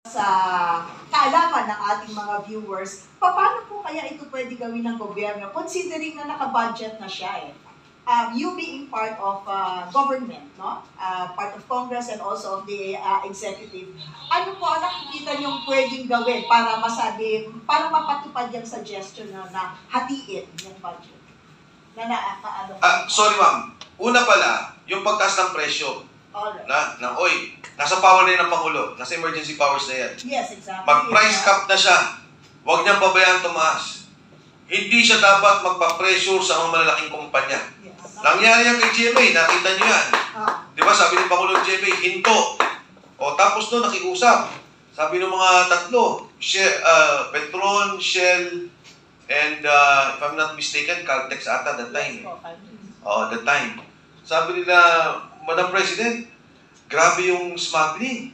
Sa kaalaman ng ating mga viewers, paano po kaya ito pwede gawin ng gobyerno considering na naka-budget na siya eh? You being part of government, no? Part of Congress and also of the executive. Ano po ang nakikita niyong pwedeng gawin para masabi, para mapatupad yung suggestion na hatiin yung budget? Sorry ma'am, una pala, yung pagtaas ng presyo. Alright. Nasa power na yan ng Pangulo. Nasa emergency powers na yan. Yes, exactly. Mag-price cap na siya. Huwag niyang pabayaan tumaas. Hindi siya dapat magpa-pressure sa mga malalaking kumpanya. Yes. Nangyari yan kay GMA, nakita niyo yan. Di ba sabi ni Pangulo ng GMA, hinto. O tapos no, nakiusap. Sabi ng mga tatlo, Petron, Shell, and if I'm not mistaken, Caltex ata that time. That time. Sabi nila, Madam President, grabe yung smuggling.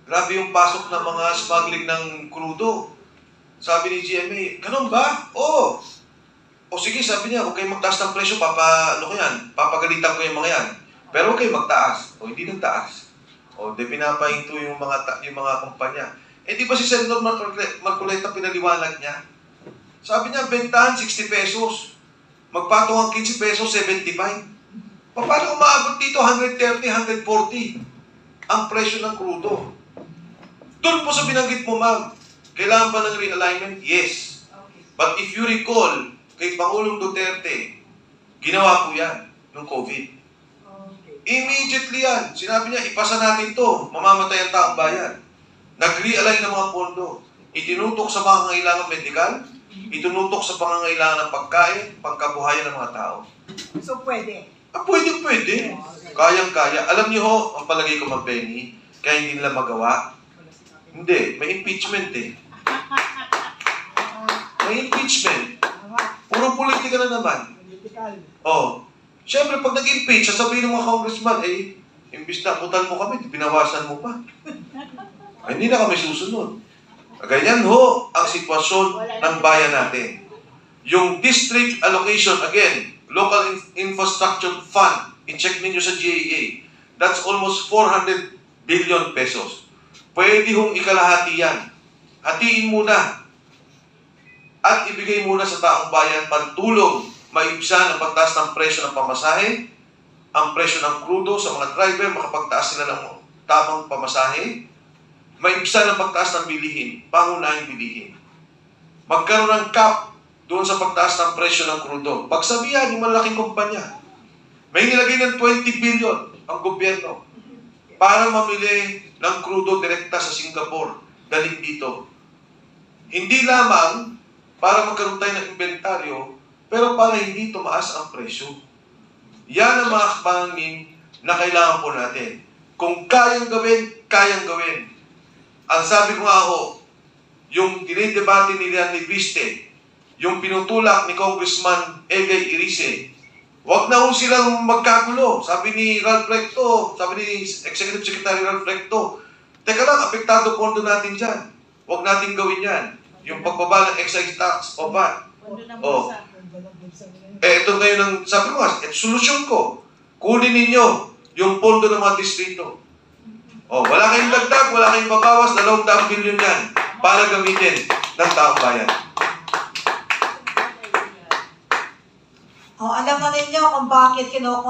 Grabe yung pasok ng mga smuggling ng krudo. Sabi ni GMA, ganun ba? Oo. O sige, sabi niya, huwag kayong magtaas ng presyo, papagalitan ko yung mga yan. Pero huwag kayong magtaas. O hindi nagtaas. O di pinapahinto yung mga kumpanya. Eh di ba si Senator Marcoleta pinaliwanag niya? Sabi niya, bentahan 60 pesos. Magpatong ang 15 pesos, 75. Paano umaabot dito 130, 140 ang presyo ng krudo? Doon po sa binanggit mo, ma'am, kailangan ba ng realignment? Yes. But if you recall, kay Pangulong Duterte, ginawa po yan nung COVID. Immediately yan. Sinabi niya, ipasa natin to, mamamatay ang taong bayan. Nag-realign ng mga pondo. Itinutok sa mga pangangailangan medikal, itinutok sa pangangailangan ng pagkain, pangkabuhayan ng mga tao. So, pwede? Pwede. Kayang-kaya. Alam niyo ho, ang palagay ko Benny, kaya hindi nila magawa. Hindi, may impeachment eh. May impeachment. Puro politika na naman. Siyempre, pag nag-impeach, sasabihin ng mga congressman, imbis na putal mo kami, binawasan mo pa. Hindi na kami susunod. Ganyan ho ang sitwasyon ng bayan natin. Yung district allocation, again, Local Infrastructure Fund, i-check ninyo sa GAA, that's almost 400 billion pesos. Pwede hong ikalahati yan. Hatiin muna at ibigay muna sa taong bayan pantulong maibsan ang pagtaas ng presyo ng pamasahe, ang presyo ng krudo sa mga driver, makapagtaas sila ng tamang pamasahe, maibsan ang pagtaas ng bilihin, pangunahing bilihin. Magkaroon ng cap doon sa pagtaas ng presyo ng krudo. Pagsabihan yung malaking kumpanya, may nilagay ng 20 billion ang gobyerno para mamili ng krudo direkta sa Singapore, dalhin dito. Hindi lamang para magkaroon tayo ng inventaryo, pero para hindi tumaas ang presyo. Yan ang mga kapangin na kailangan po natin. Kung kayang gawin, kayang gawin. Ang sabi ko nga ho, yung dinidebate nila ni Viste, yung pinutulak ni Congressman Egay Irice, huwag na ho silang magkagulo. Sabi ni Ralph Recto, sabi ni Executive Secretary Ralph Recto, teka lang, apektado pondo natin dyan. Huwag natin gawin yan. Yung pagbaba ng excise tax o VAT. Ito ngayon ang, sabi ko nga, solusyon ko, kunin ninyo yung pondo ng mga distrito. Wala kayong dagdag, wala kayong babawas, 200 billion yan para gamitin ng taong bayan. Alam na ninyo kung bakit